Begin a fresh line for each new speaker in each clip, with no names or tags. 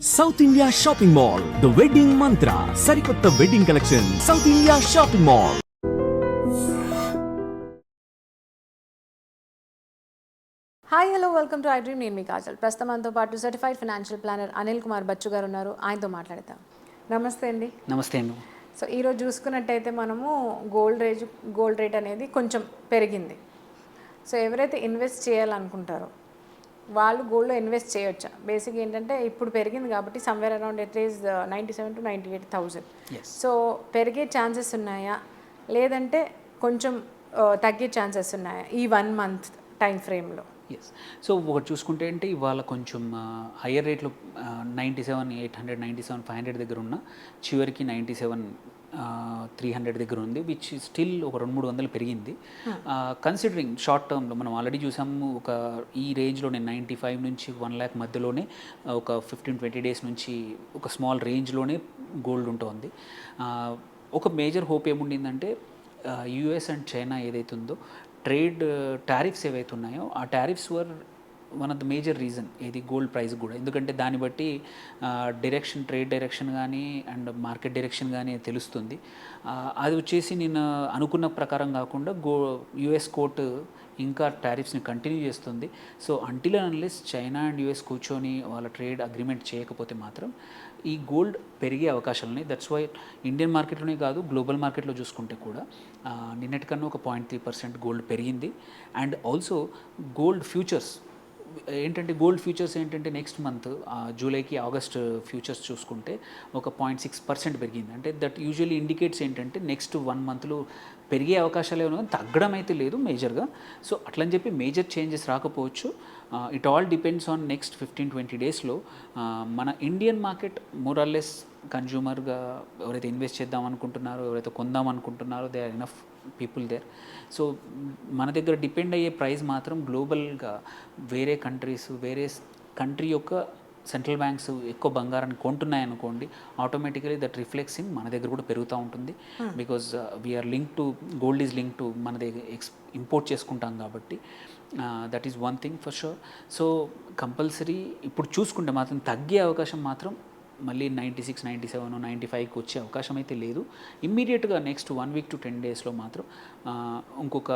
South India shopping mall the wedding Mantra సరికొత్త wedding collection South India shopping mall.
Hi hello welcome to I dream. నేను మీ కాజల్. ప్రస్తుతం మనతో పాటు certified financial planner Anil Kumar Bachchu garu ఉన్నారు. ఆయనతో మాట్లాడతాం. నమస్తే అండి.
నమస్తే అండి.
సో ఈరోజు చూసుకున్నట్టయితే మనము గోల్డ్ రేట్ అనేది కొంచెం పెరిగింది. సో ఎవరైతే ఇన్వెస్ట్ చేయాలనుకుంటారో వాళ్ళు గోల్డ్లో ఇన్వెస్ట్ చేయొచ్చా? బేసిక్ ఏంటంటే ఇప్పుడు పెరిగింది కాబట్టి somewhere around it is 97 to 98,000. So పెరిగే ఛాన్సెస్ ఉన్నాయా, లేదంటే కొంచెం తగ్గే ఛాన్సెస్ ఉన్నాయా ఈ 1 month టైం ఫ్రేమ్లో?
ఎస్. సో ఒకటి చూసుకుంటే అంటే ఇవాళ కొంచెం హయ్యర్ రేట్లో 97,800 97,500 దగ్గర ఉన్న చివరికి 97,300 దగ్గర ఉంది, విచ్ స్టిల్ ఒక 200-300 పెరిగింది. కన్సిడరింగ్ షార్ట్ టర్మ్లో మనం ఆల్రెడీ చూసాము, ఒక ఈ రేంజ్లోనే 95 నుంచి 1 lakh మధ్యలోనే ఒక 15-20 days నుంచి ఒక స్మాల్ రేంజ్లోనే గోల్డ్ ఉంటుంది. ఒక మేజర్ హోప్ ఏముండిందంటే యుఎస్ అండ్ చైనా ఏదైతే ఉందో ట్రేడ్ టారిఫ్స్ ఏవైతే ఉన్నాయో ఆ tariffs were one of the major reason ఏది గోల్డ్ ప్రైస్ కూడా. ఎందుకంటే దాన్ని బట్టి డైరెక్షన్, ట్రేడ్ డైరెక్షన్ కానీ అండ్ మార్కెట్ డైరెక్షన్ కానీ తెలుస్తుంది. అది వచ్చేసి నేను అనుకున్న ప్రకారం కాకుండా యుఎస్ కోర్టు ఇంకా టారిఫ్స్ని కంటిన్యూ చేస్తుంది. So until unless China and US కూర్చొని వాళ్ళ ట్రేడ్ అగ్రిమెంట్ చేయకపోతే మాత్రం ఈ గోల్డ్ పెరిగే అవకాశాలు ఉన్నాయి. దట్స్ వై ఇండియన్ మార్కెట్లోనే కాదు, గ్లోబల్ మార్కెట్లో చూసుకుంటే కూడా నిన్నటికన్నా ఒక 0.3% గోల్డ్ పెరిగింది. అండ్ ఆల్సో గోల్డ్ ఫ్యూచర్స్ ఏంటంటే నెక్స్ట్ మంత్ జూలైకి ఆగస్ట్ ఫ్యూచర్స్ చూసుకుంటే ఒక 0.6% పెరిగింది. అంటే దట్ యూజువల్లీ ఇండికేట్స్ ఏంటంటే నెక్స్ట్ 1 monthలో పెరిగే అవకాశాలు ఏమైనా, తగ్గడం అయితే లేదు మేజర్గా. సో అట్లని చెప్పి మేజర్ చేంజెస్ రాకపోవచ్చు. It all depends on next 15-20 daysలో మన ఇండియన్ మార్కెట్ మోరాల్లెస్ కన్జ్యూమర్గా ఎవరైతే ఇన్వెస్ట్ చేద్దాం అనుకుంటున్నారో, ఎవరైతే కొందాం అనుకుంటున్నారో, they are enough people there. So మన దగ్గర డిపెండ్ అయ్యే ప్రైస్ మాత్రం గ్లోబల్గా వేరే కంట్రీ యొక్క సెంట్రల్ బ్యాంక్స్ ఎక్కువ బంగారాన్ని కొంటున్నాయనుకోండి, ఆటోమేటికలీ దట్ రిఫ్లెక్ట్స్ ఇన్ మన దగ్గర కూడా పెరుగుతూ ఉంటుంది. Because we are link to gold is link to మన దగ్గర ఇంపోర్ట్ చేసుకుంటాం కాబట్టి that is one thing for sure. So compulsory ఇప్పుడు చూసుకుంటే మాత్రం తగ్గే అవకాశం మాత్రం మళ్ళీ 96, 97, 95కి వచ్చే అవకాశం అయితే లేదు. ఇమ్మీడియట్గా నెక్స్ట్ 1 week to 10 daysలో మాత్రం ఇంకొక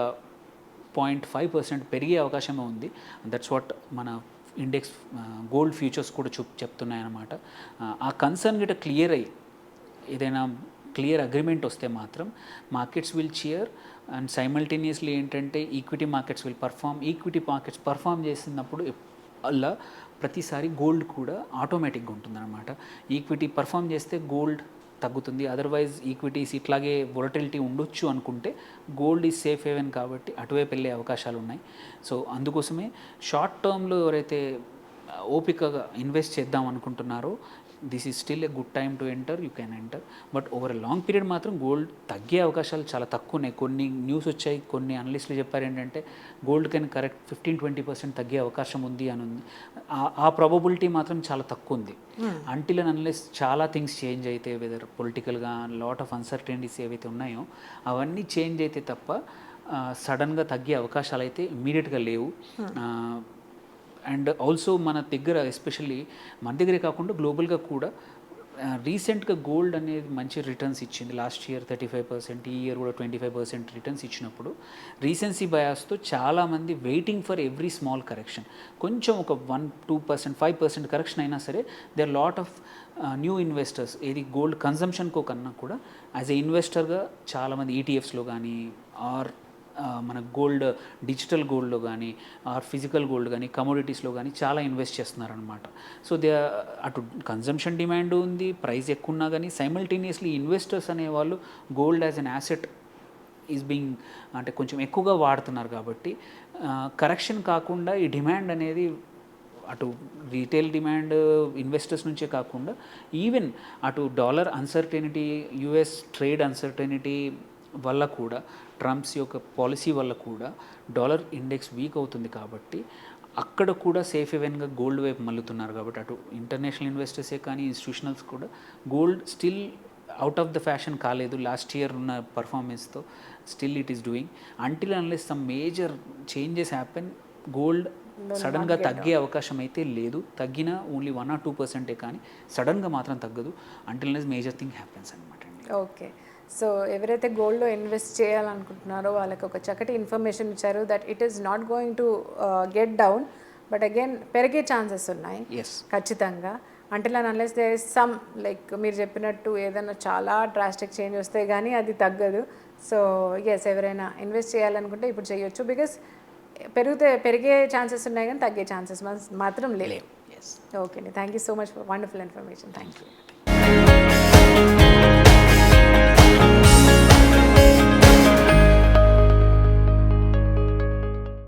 0.5% పెరిగే అవకాశమే ఉంది. దట్స్ వాట్ మన ఇండెక్స్ గోల్డ్ ఫ్యూచర్స్ కూడా చెప్తున్నాయన్నమాట. ఆ కన్సర్న్ గిట్ట క్లియర్ అయ్యి ఏదైనా క్లియర్ అగ్రిమెంట్ వస్తే మాత్రం markets will cheer. And simultaneously ఏంటంటే equity markets will perform. Equity markets perform చేసినప్పుడు అలా ప్రతిసారి గోల్డ్ కూడా ఆటోమేటిక్గా ఉంటుందన్నమాట. ఈక్విటీ పర్ఫామ్ చేస్తే గోల్డ్ తగ్గుతుంది. అదర్వైజ్ ఈక్విటీస్ ఇట్లాగే వొలటిలిటీ ఉండొచ్చు అనుకుంటే గోల్డ్ ఈజ్ సేఫ్ హేవెన్ కాబట్టి అటువైపు వెళ్ళే అవకాశాలు ఉన్నాయి. సో అందుకోసమే షార్ట్ టర్మ్లో ఎవరైతే ఓపికగా ఇన్వెస్ట్ చేద్దాం అనుకుంటున్నారో this is still a good time to enter, you can enter. But over a long period మాత్రం గోల్డ్ తగ్గే అవకాశాలు చాలా తక్కువ ఉన్నాయి. కొన్ని న్యూస్ వచ్చాయి, కొన్ని అనలిస్టులు చెప్పారు ఏంటంటే గోల్డ్ కెన్ కరెక్ట్ 15-20% తగ్గే అవకాశం ఉంది అని ఉంది. ఆ ప్రాబబిలిటీ మాత్రం చాలా తక్కువ ఉంది. అంటిల్ అండ్ అన్లెస్ చాలా థింగ్స్ చేంజ్ అయితే, వెదర్ పొలిటికల్గా లాట్ ఆఫ్ అన్సర్టెనిటీస్ ఏవైతే ఉన్నాయో అవన్నీ చేంజ్ అయితే తప్ప సడన్గా తగ్గే అవకాశాలు అయితే ఇమ్మీడియట్గా లేవు. అండ్ ఆల్సో మన దగ్గర ఎస్పెషల్లీ మన దగ్గరే కాకుండా గ్లోబల్గా కూడా రీసెంట్గా గోల్డ్ అనేది మంచి రిటర్న్స్ ఇచ్చింది. లాస్ట్ ఇయర్ 35%, ఈ ఇయర్ కూడా 25% రిటర్న్స్ ఇచ్చినప్పుడు రీసెన్సీ బయాస్తో చాలామంది waiting for every small correction. కొంచెం ఒక 1-2%, 5% కరెక్షన్ అయినా సరే they are lot of new investors ఏది గోల్డ్ కన్సంప్షన్కో కన్నా కూడా యాజ్ ఎ ఇన్వెస్టర్గా చాలామంది ఈటీఎఫ్స్లో కానీ ఆర్ మన గోల్డ్ డిజిటల్ గోల్డ్లో కానీ ఆర్ ఫిజికల్ గోల్డ్ కానీ కమోడిటీస్లో కానీ చాలా ఇన్వెస్ట్ చేస్తున్నారనమాట. సో అటు కన్జంప్షన్ డిమాండ్ ఉంది, ప్రైస్ ఎక్కువ ఉన్నా కానీ సైమల్టేనియస్లీ ఇన్వెస్టర్స్ అనేవాళ్ళు gold as an asset is being అంటే కొంచెం ఎక్కువగా వాడుతున్నారు. కాబట్టి కరెక్షన్ కాకుండా ఈ డిమాండ్ అనేది అటు రీటైల్ డిమాండ్ ఇన్వెస్టర్స్ నుంచే కాకుండా ఈవెన్ అటు dollar uncertainty, US trade uncertainty వల్ల కూడా, ట్రంప్స్ యొక్క పాలసీ వల్ల కూడా డాలర్ ఇండెక్స్ వీక్ అవుతుంది. కాబట్టి అక్కడ కూడా సేఫ్ హెవెన్గా గోల్డ్ వైపు మళ్ళుతున్నారు. కాబట్టి అటు ఇంటర్నేషనల్ ఇన్వెస్టర్సే కానీ ఇన్స్టిట్యూషనల్స్ కూడా gold still out of the fashion కాలేదు. లాస్ట్ ఇయర్ ఉన్న పర్ఫార్మెన్స్తో still it is doing. Until unless some major changes happen, gold సడన్గా తగ్గే అవకాశం అయితే లేదు. తగ్గిన ఓన్లీ 1 or 2% కానీ సడన్గా మాత్రం తగ్గదు అంటిల్ మేజర్ థింగ్ హ్యాపెన్స్ అనమాట అండి.
ఓకే. సో ఎవరైతే గోల్డ్లో ఇన్వెస్ట్ చేయాలనుకుంటున్నారో వాళ్ళకి ఒక చక్కటి ఇన్ఫర్మేషన్ ఇచ్చారు that it is not going to get down but again పెరిగే ఛాన్సెస్ ఉన్నాయి
ఎస్
ఖచ్చితంగా. Until and unless there is some like మీరు చెప్పినట్టు ఏదైనా చాలా డ్రాస్టిక్ చేంజ్ వస్తే కానీ అది తగ్గదు. సో ఎస్ ఎవరైనా ఇన్వెస్ట్ చేయాలనుకుంటే ఇప్పుడు చేయొచ్చు బికాస్ పెరిగే ఛాన్సెస్ ఉన్నాయి కానీ తగ్గే ఛాన్సెస్ మాత్రం లేవు.
ఎస్
ఓకే అండి, thank you so much for wonderful information. Thank you.